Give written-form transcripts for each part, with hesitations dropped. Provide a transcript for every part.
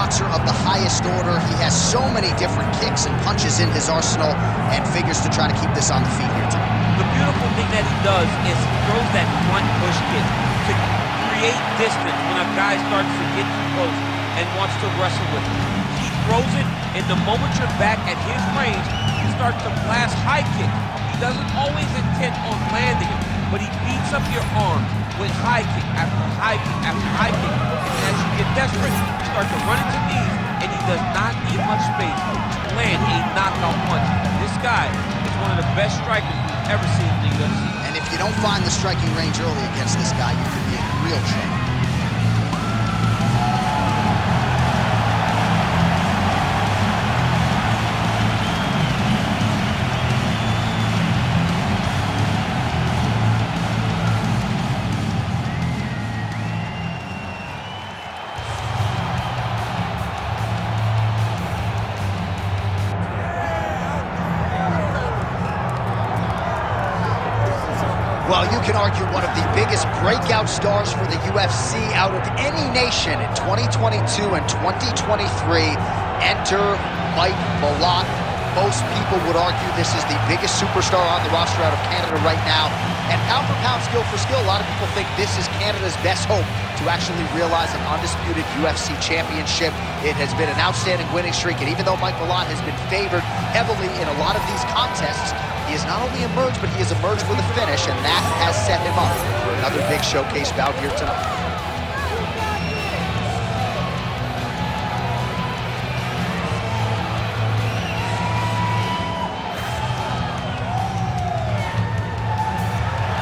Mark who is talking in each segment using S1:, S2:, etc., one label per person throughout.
S1: boxer of the highest order. He has so many different kicks and punches in his arsenal and figures to try to keep this on the feet here tonight.
S2: The beautiful thing that he does is he throws that front push kick to create distance when a guy starts to get too close and wants to wrestle with him. He throws it, and the moment you're back at his range, he starts to blast high kick. He doesn't always intend on landing it, but he beats up your arm with high kick after high kick after high kick. And as you get desperate, you start to run into knees, and he does not need much space to land a knockout punch. This guy is one of the best strikers we've ever seen in the UFC.
S1: And if you don't find the striking range early against this guy, you could be in real trouble. Well, you can argue one of the biggest breakout stars for the UFC out of any nation in 2022 and 2023. Enter Mike Malott. Most people would argue this is the biggest superstar on the roster out of Canada right now. And pound for pound, skill for skill, a lot of people think this is Canada's best hope to actually realize an undisputed UFC championship. It has been an outstanding winning streak, and even though Mike Malott has been favored heavily in a lot of these contests, he has not only emerged, but he has emerged with a finish, and that has set him up for another big showcase bout here tonight.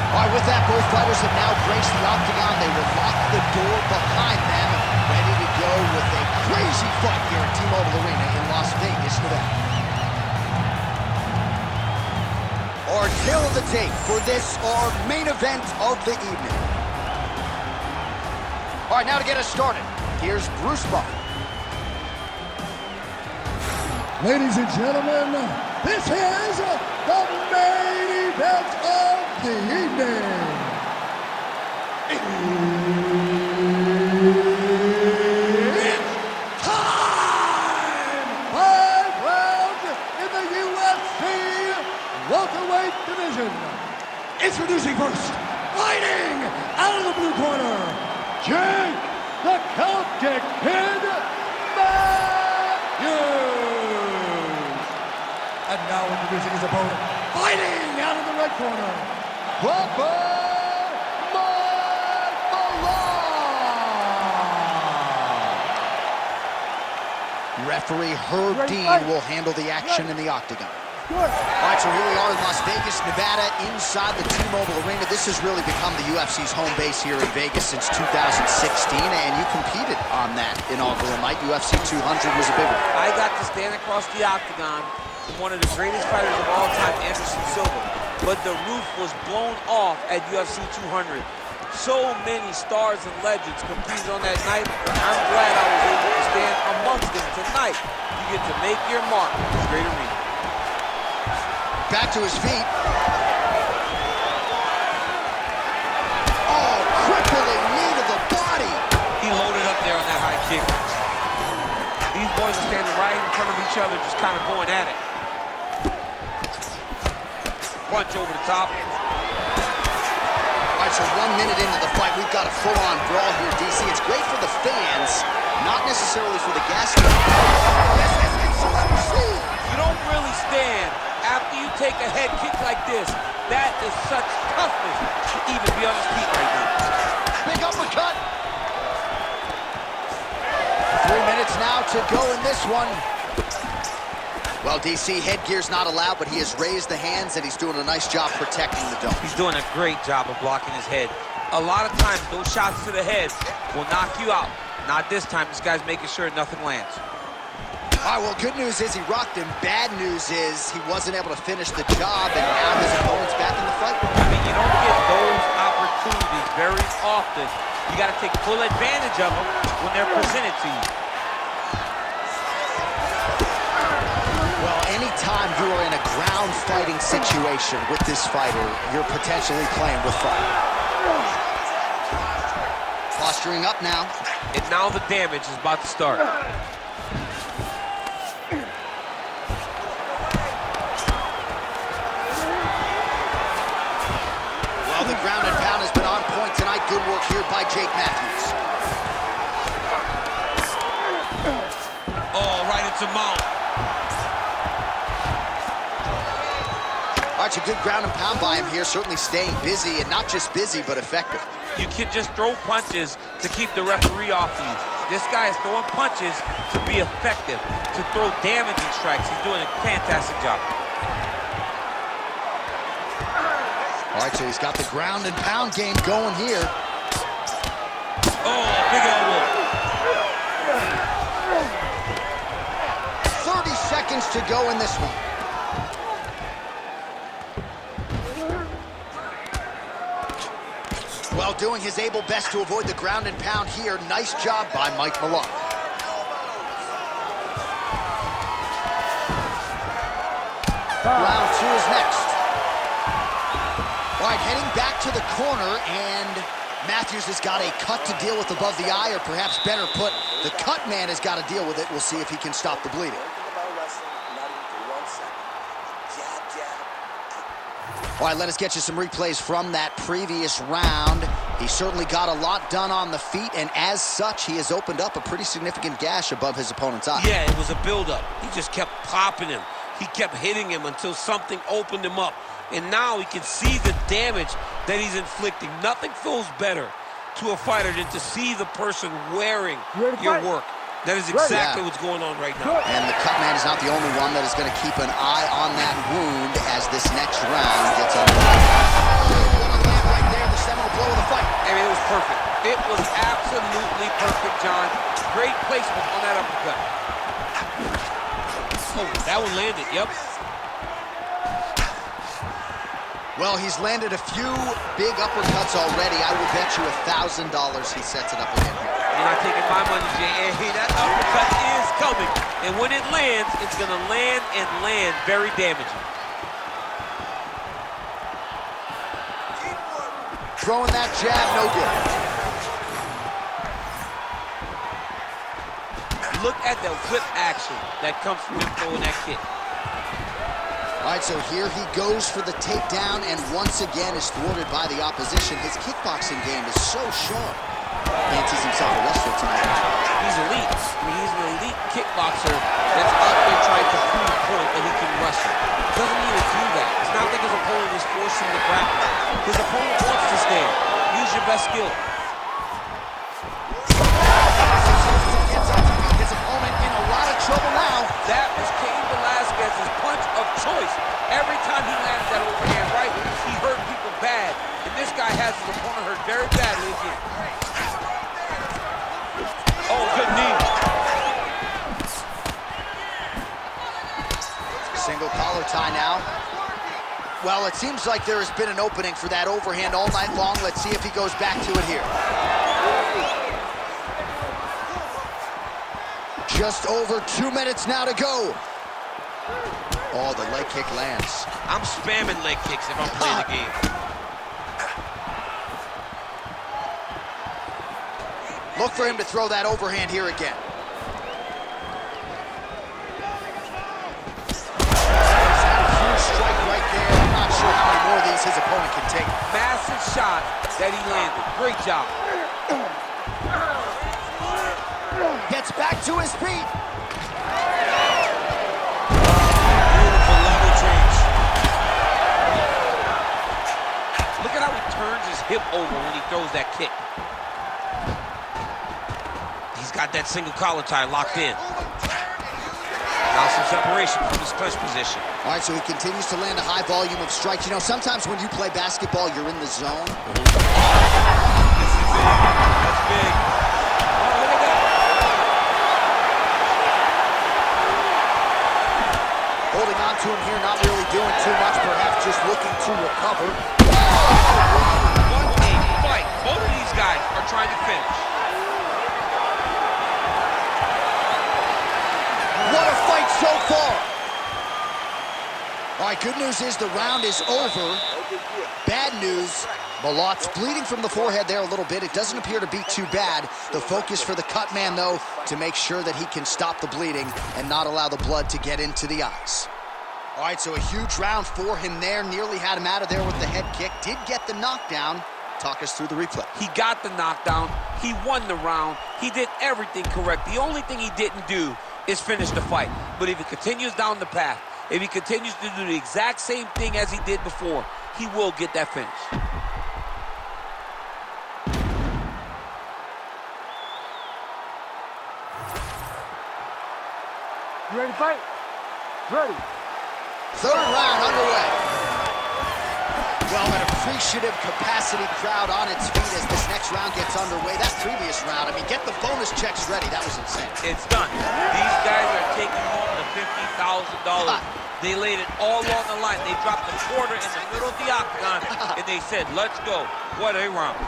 S1: All right, with that, both fighters have now graced the octagon. They will lock the door behind them, ready to go with a crazy fight here at T-Mobile Arena in Las Vegas, Nevada. Our tail of the tape for this, our main event of the evening. All right, now to get us started, here's Bruce Buffer.
S3: Ladies and gentlemen, this is the main event of the evening. It's time! 5 rounds in the UFC welterweight division. Introducing first, fighting out of the blue corner, Jake the Celtic Kid Matthews. And now introducing his opponent, fighting out of the red corner, Mike Malott.
S1: Referee Herb Dean will handle the action in the octagon. All right, so here we are in Las Vegas, Nevada, inside the T-Mobile Arena. This has really become the UFC's home base here in Vegas since 2016, and you competed on that inaugural night. UFC 200 was a big one.
S2: I got to stand across the octagon from one of the greatest fighters of all time, Anderson Silva, but the roof was blown off at UFC 200. So many stars and legends competed on that night. I'm glad I was able to stand amongst them tonight. You get to make your mark in this great arena.
S1: Back to his feet. Oh, crippling knee to the body.
S2: He loaded up there on that high kick. These boys are standing right in front of each other, just kind of going at it. Punch over the top.
S1: All right, so 1 minute into the fight, we've got a full-on brawl here, DC. It's great for the fans, not necessarily for the guests.
S2: You don't really stand after you take a head kick like this. That is such toughness to even be on his feet right now.
S1: Big uppercut. 3 minutes now to go in this one. Well, DC, headgear's not allowed, but he has raised the hands, and he's doing a nice job protecting the dome.
S2: He's doing a great job of blocking his head. A lot of times, those shots to the head will knock you out. Not this time. This guy's making sure nothing lands.
S1: All right, well, good news is he rocked him. Bad news is he wasn't able to finish the job, and now his opponent's back in the fight.
S2: I mean, you don't get those opportunities very often. You got to take full advantage of them when they're presented to you.
S1: Well, anytime you are in a ground fighting situation with this fighter, you're potentially playing with fire. Posturing up now.
S2: And now the damage is about to start.
S1: by Jake Matthews.
S2: Oh, right into mount.
S1: All right, so good ground and pound by him here, certainly staying busy, and not just busy, but effective.
S2: You can just throw punches to keep the referee off you. This guy is throwing punches to be effective, to throw damaging strikes. He's doing a fantastic job.
S1: All right, so he's got the ground and pound game going here.
S2: Oh, big elbow.
S1: 30 seconds to go in this one. Well, doing his able best to avoid the ground and pound here. Nice job by Mike Malott. Round 2 is next. All right, heading back to the corner, and Matthews has got a cut to deal with above the eye, or perhaps better put, the cut man has got to deal with it. We'll see if he can stop the bleeding. All right, let us get you some replays from that previous round. He certainly got a lot done on the feet, and as such, he has opened up a pretty significant gash above his opponent's eye.
S2: Yeah, it was a buildup. He just kept popping him. He kept hitting him until something opened him up. And now he can see the damage that he's inflicting. Nothing feels better to a fighter than to see the person wearing your work. That is exactly what's going on right now.
S1: And the cut man is not the only one that is going to keep an eye on that wound as this next round gets underway. Right there, the seminal blow of the fight.
S2: I mean, it was perfect. It was absolutely perfect, John. Great placement on that uppercut. Oh, that one landed, yep.
S1: Well, he's landed a few big uppercuts already. I will bet you $1,000 he sets it up again here.
S2: You're not taking my money, Jay. Hey, that uppercut is coming. And when it lands, it's going to land and land very damaging.
S1: Throwing that jab, no good.
S2: Look at the whip action that comes from him throwing that kick.
S1: All right, so here he goes for the takedown, and once again is thwarted by the opposition. His kickboxing game is so sharp. Fancies himself a wrestler tonight.
S2: He's elite. I mean, he's an elite kickboxer that's out there trying to prove a point that he can wrestle. Doesn't need to do that. It's not like his opponent is forcing the grapple. His opponent wants to stand. Use your best skill.
S1: Gets up to beat his opponent in a lot of trouble now.
S2: That was Cain Velasquez's punch of choice. Every time he landed that overhand right, he hurt people bad. And this guy has his opponent hurt very badly again. Oh, good knee.
S1: Single collar tie now. Well, it seems like there has been an opening for that overhand all night long. Let's see if he goes back to it here. Just over 2 minutes now to go. Oh, the leg kick lands.
S2: I'm spamming leg kicks if I'm playing the game.
S1: Look for him to throw that overhand here again. Huge strike right there. I'm not sure how many more of these his opponent can take.
S2: Massive shot that he landed. Great job.
S1: Gets back to his feet.
S2: Beautiful level change. Look at how he turns his hip over when he throws that kick. He's got that single collar tie locked in. Now some separation from his clinch position.
S1: All right, so he continues to land a high volume of strikes. You know, sometimes when you play basketball, you're in the zone.
S2: This is it. That's big. Oh, look at that.
S1: Holding on to him here, not really doing too much, perhaps just looking to recover.
S2: What a fight. Both of these guys are trying to finish.
S1: What a fight so far! All right, good news is the round is over. Bad news, Malott's bleeding from the forehead there a little bit. It doesn't appear to be too bad. The focus for the cut man, though, to make sure that he can stop the bleeding and not allow the blood to get into the eyes. All right, so a huge round for him there. Nearly had him out of there with the head kick. Did get the knockdown. Talk us through the replay.
S2: He got the knockdown. He won the round. He did everything correct. The only thing he didn't do is finish the fight. But if he continues down the path, if he continues to do the exact same thing as he did before, he will get that finish.
S3: You ready to fight? Ready.
S1: Third round underway. Well, an appreciative capacity crowd on its feet as this next round gets underway. That previous round, I mean, get the bonus checks ready. That was insane.
S2: It's done. These guys are taking home the $50,000. They laid it all on the line. They dropped the quarter in the middle of the octagon, and they said, let's go. What a round.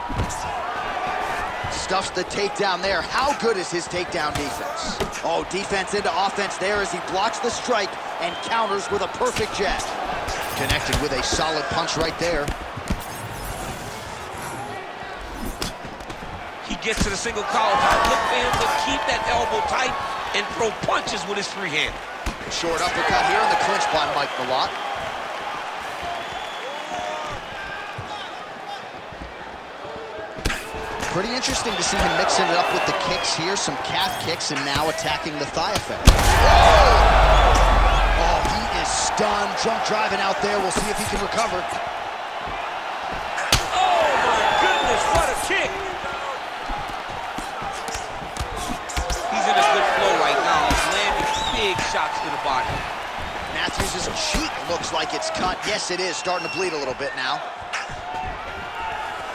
S1: Stuffs the takedown there. How good is his takedown defense? Oh, defense into offense there as he blocks the strike and counters with a perfect jab. Connected with a solid punch right there.
S2: He gets to the single collar tie. Look for him to keep that elbow tight and throw punches with his free hand.
S1: Short uppercut here in the clinch by Mike Malott. Pretty interesting to see him mixing it up with the kicks here, some calf kicks, and now attacking the thigh effect. Whoa! Oh, he is stunned, drunk driving out there. We'll see if he can recover.
S2: Oh my goodness, what a kick! He's in a good flow right now. He's landing big shots to the body.
S1: Matthews' cheek looks like it's cut. Yes, it is, starting to bleed a little bit now.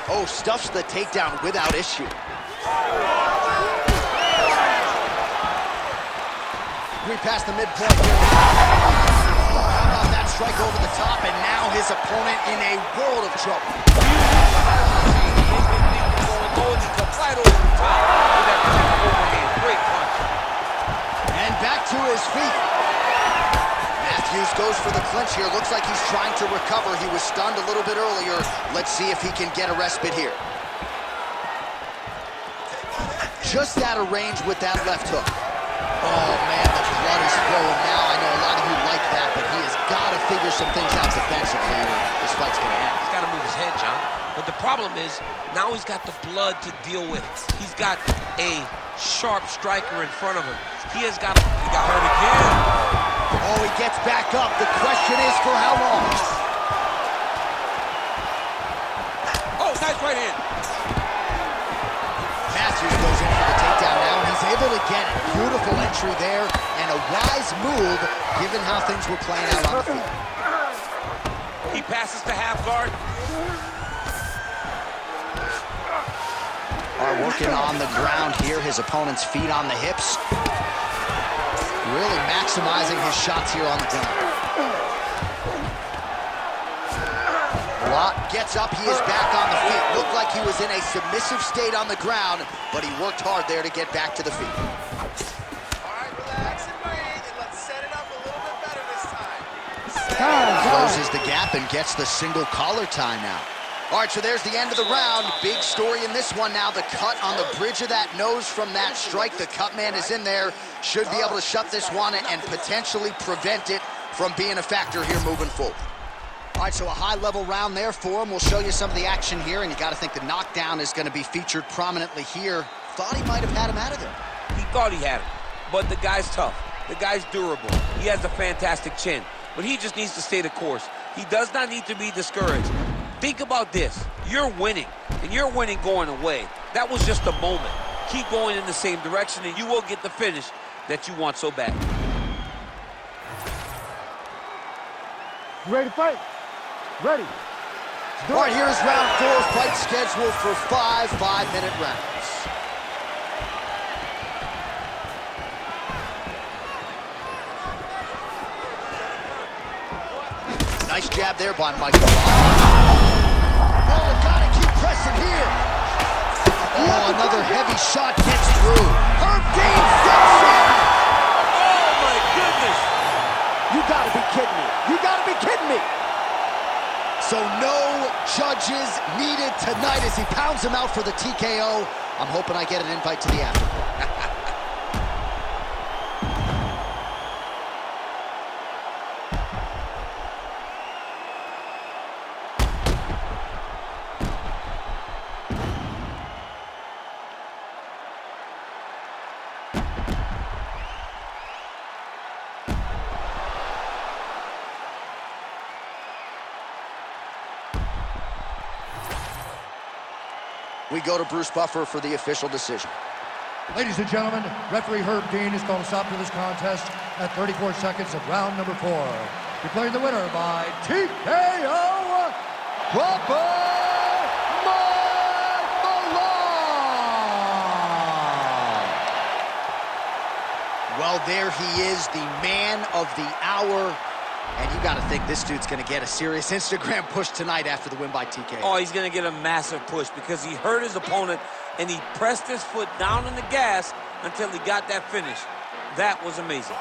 S1: Oh, stuffs the takedown without issue. We passed the midpoint here. How about that strike over the top, and now his opponent in a world of trouble.
S2: Right over the top with that overhand. Great punch.
S1: And back to his feet. Matthews goes for the clinch here. Looks like he's trying to recover. He was stunned a little bit earlier. Let's see if he can get a respite here. Just out of range with that left hook. Oh, man, the blood is flowing now. I know a lot of you like that, but he has got to figure some things out defensively or this fight's going to end.
S2: He's got to move his head, John. But the problem is, now he's got the blood to deal with. He's got a sharp striker in front of him. He has got to... He got hurt again.
S1: Oh, he gets back up. The question is for how long?
S2: Oh, nice right hand.
S1: Matthews goes in for the takedown now, and he's able to get it. Beautiful entry there, and a wise move, given how things were playing out on the field.
S2: He passes to half guard.
S1: Are working on the ground here. His opponent's feet on the hips. Really maximizing his shots here on the ground. Malott gets up. He is back on the feet. Looked like he was in a submissive state on the ground, but he worked hard there to get back to the feet.
S4: All right, relax and breathe, and let's set it up a little bit better this time.
S1: Closes the gap and gets the single collar tie now. All right, so there's the end of the round. Big story in this one now. The cut on the bridge of that nose from that strike. The cut man is in there. Should be able to shut this one and potentially prevent it from being a factor here moving forward. All right, so a high-level round there for him. We'll show you some of the action here, and you got to think the knockdown is going to be featured prominently here. Thought he might have had him out of there.
S2: He thought he had him, but the guy's tough. The guy's durable. He has a fantastic chin, but he just needs to stay the course. He does not need to be discouraged. Think about this. You're winning, and you're winning going away. That was just a moment. Keep going in the same direction, and you will get the finish that you want so bad.
S3: You ready to fight? Ready.
S1: All right, here's round 4. Fight scheduled for 5 5-minute rounds. Nice jab there by Mike Malott. Oh, gotta keep pressing here. Oh, another heavy shot gets through. Herb Dean steps in.
S2: Oh, my goodness.
S1: You gotta be kidding me. You gotta be kidding me. So no judges needed tonight as he pounds him out for the TKO. I'm hoping I get an invite to the after. We go to Bruce Buffer for the official decision.
S3: Ladies and gentlemen, referee Herb Dean has called a stop to this contest at 34 seconds of round number 4. Declaring the winner by TKO, Bubba Mike Malott.
S1: Well, there he is, the man of the hour. And you got to think this dude's going to get a serious Instagram push tonight after the win by TKO.
S2: Oh, he's going to get a massive push because he hurt his opponent and he pressed his foot down on the gas until he got that finish. That was amazing.